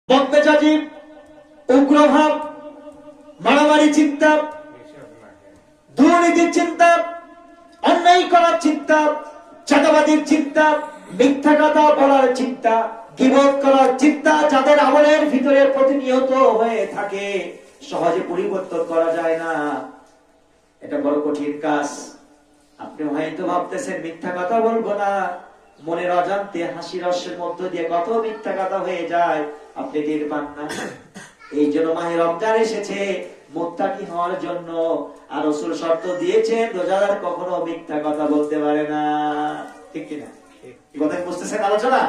বদমেজাজি, উগ্রভাব, মারামারি চিন্তা, দুর্নীতির চিন্তা, অন্যায় করার চিন্তা, চাঁদাবাদীর চিন্তা, মিথ্যা কথা বলার চিন্তা, গীবত করার চিন্তা যাদের আমলের ভিতরে প্রতিনিয়ত হয়ে থাকে, সহজে পরিবর্তন করা যায় না। এটা বড় কঠিন কাজ। আপনি হয়তো ভাবতেছেন মিথ্যা কথা বলবো না, মনের অজান্তে হাসি রসের মধ্য দিয়ে কত মিথ্যা কথা হয়ে যায় আপনি টের পান না। এই জন্য মাহে রমজান এসেছে মুত্তাকি হওয়ার জন্য, আর রাসূল শর্ত দিয়েছেন রোজাদার কখনো মিথ্যা কথা বলতে পারে না। ঠিক কিনা? এই কথা বুঝতেছেন আলোচনা?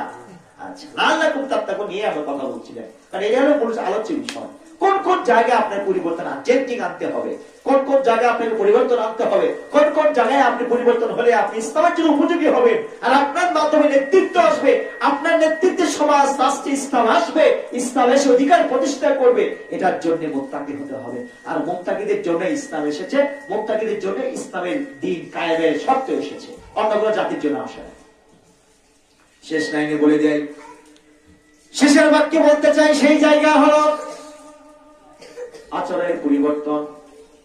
আচ্ছা, লাআল্লাকুম তাত্তাকুন নিয়ে আমরা কথা বলছিলাম, কারণ এটা হলো মূল আলোচ্য বিষয়। কোন কোন জায়গায় আপনার পরিবর্তন চেঞ্জিং আনতে হবে, কোন কোন জায়গায় আপনাকে পরিবর্তন আনতে হবে, কোন কোন জায়গায় আপনি পরিবর্তন হলে আপনি ইসলামের জন্য উপযোগী হবেন, আর আপনার মাধ্যমে নেতৃত্ব আসবে, আপনার নেতৃত্বে সমাজ রাষ্ট্রে ইসলাম আসবে, ইসলাম এসে অধিকার প্রতিষ্ঠা করবে। এটার জন্য মুত্তাকি হতে হবে। আর মুত্তাকিদের জন্য ইসলাম এসেছে, মুত্তাকিদের জন্য ইসলামের দ্বীন কায়েমের শর্ত এসেছে, অন্য কোনো জাতির জন্য আসে না। শেষ লাইনে বলে দেয়, শেষের বাক্যে বলতে চাই, সেই জায়গা হলো আচরণের পরিবর্তন।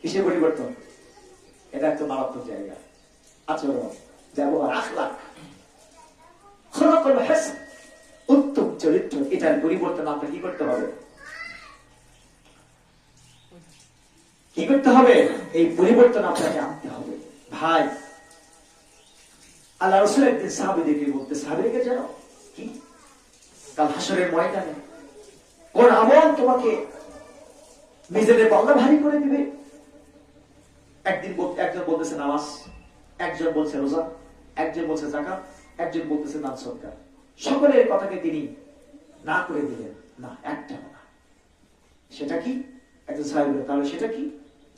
কিসের পরিবর্তন? এটা একটা মারাত্মক জায়গা। আচরণ, ব্যবহার, আখলাক, খুলুকুল হাসান, উত্তম চরিত্র, এটার পরিবর্তন আপনাকে কি করতে হবে? কি করতে হবে? এই পরিবর্তন আপনাকে আনতে হবে। ভাই, আল্লাহ রাসূল একদিন সাহাবীদেরকে বলতে, সাহাবীদেরকে জানো কি কাল হাসরের ময়দানে কোন আমল তোমাকে মিজানের পাল্লা ভারী করে দিবে? একজন বলতেছে নামাজ, একজন বলছে রোজা, একজন বলছে যাকাত, একজন বলতেছে দান সদকা। সকলের কথাকে তিনি না করে দিলেন, না একটা না। সেটা কি? একজন সাহেব, তাহলে সেটা কি?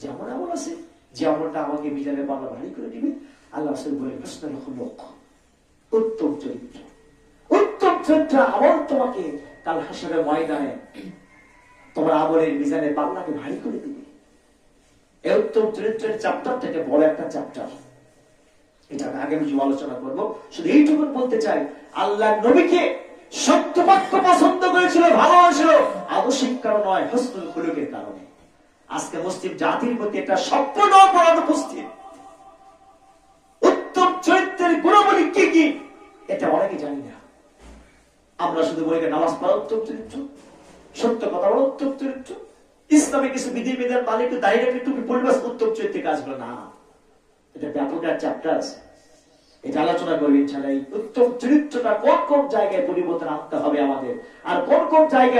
যেমন আমল আছে, যে আমলটা আমাকে মিজানের পাল্লা ভারী করে দিবে। আল্লাহ রাসূল বলেন, হুসনুল খুলুক, উত্তম চরিত্র। উত্তম চরিত্র আমল তোমাকে কাল হাসরের ময়দানে তোমার আমলের মিজানের পাল্লাকে ভারী করে দিবে। এই উত্তম চরিত্রের চ্যাপ্টার থেকে বড় একটা চ্যাপ্টার, এটা আমি আগামী আলোচনা করবো। শুধু এইটুকু বলতে চাই, আল্লাহ নবীকে সত্যবাক্য পছন্দ করেছিল, ভালোবাসিল আবশ্যিক কারণ নয়, হুসনুল খুলুকের কারণে। আজকে মুসলিম জাতির প্রতি একটা সম্পূর্ণ অপরাধ উপস্থিত। উত্তম চরিত্রের গুণাবলী কি কি এটা অনেকে জানি না। আমরা শুধু বলি নামাজ পড়া উত্তম চরিত্র, সত্য কথা বলা উত্তম চরিত্র, ইসলামে কিছু বিধিবিধান মানে একটু দাঁড়িয়ে রাখলে তুমি পরিবেশ উত্তম চরিত্রের কাজগুলো না। এটা ব্যাপক একটা চ্যাপ্টার আছে, এটা আলোচনা করবি ইনশাআল্লাহ। উত্তম চরিত্রটা কোন কোন জায়গায় পরিবর্তন আনতে হবে আমাদের, আর কোন কোন জায়গায়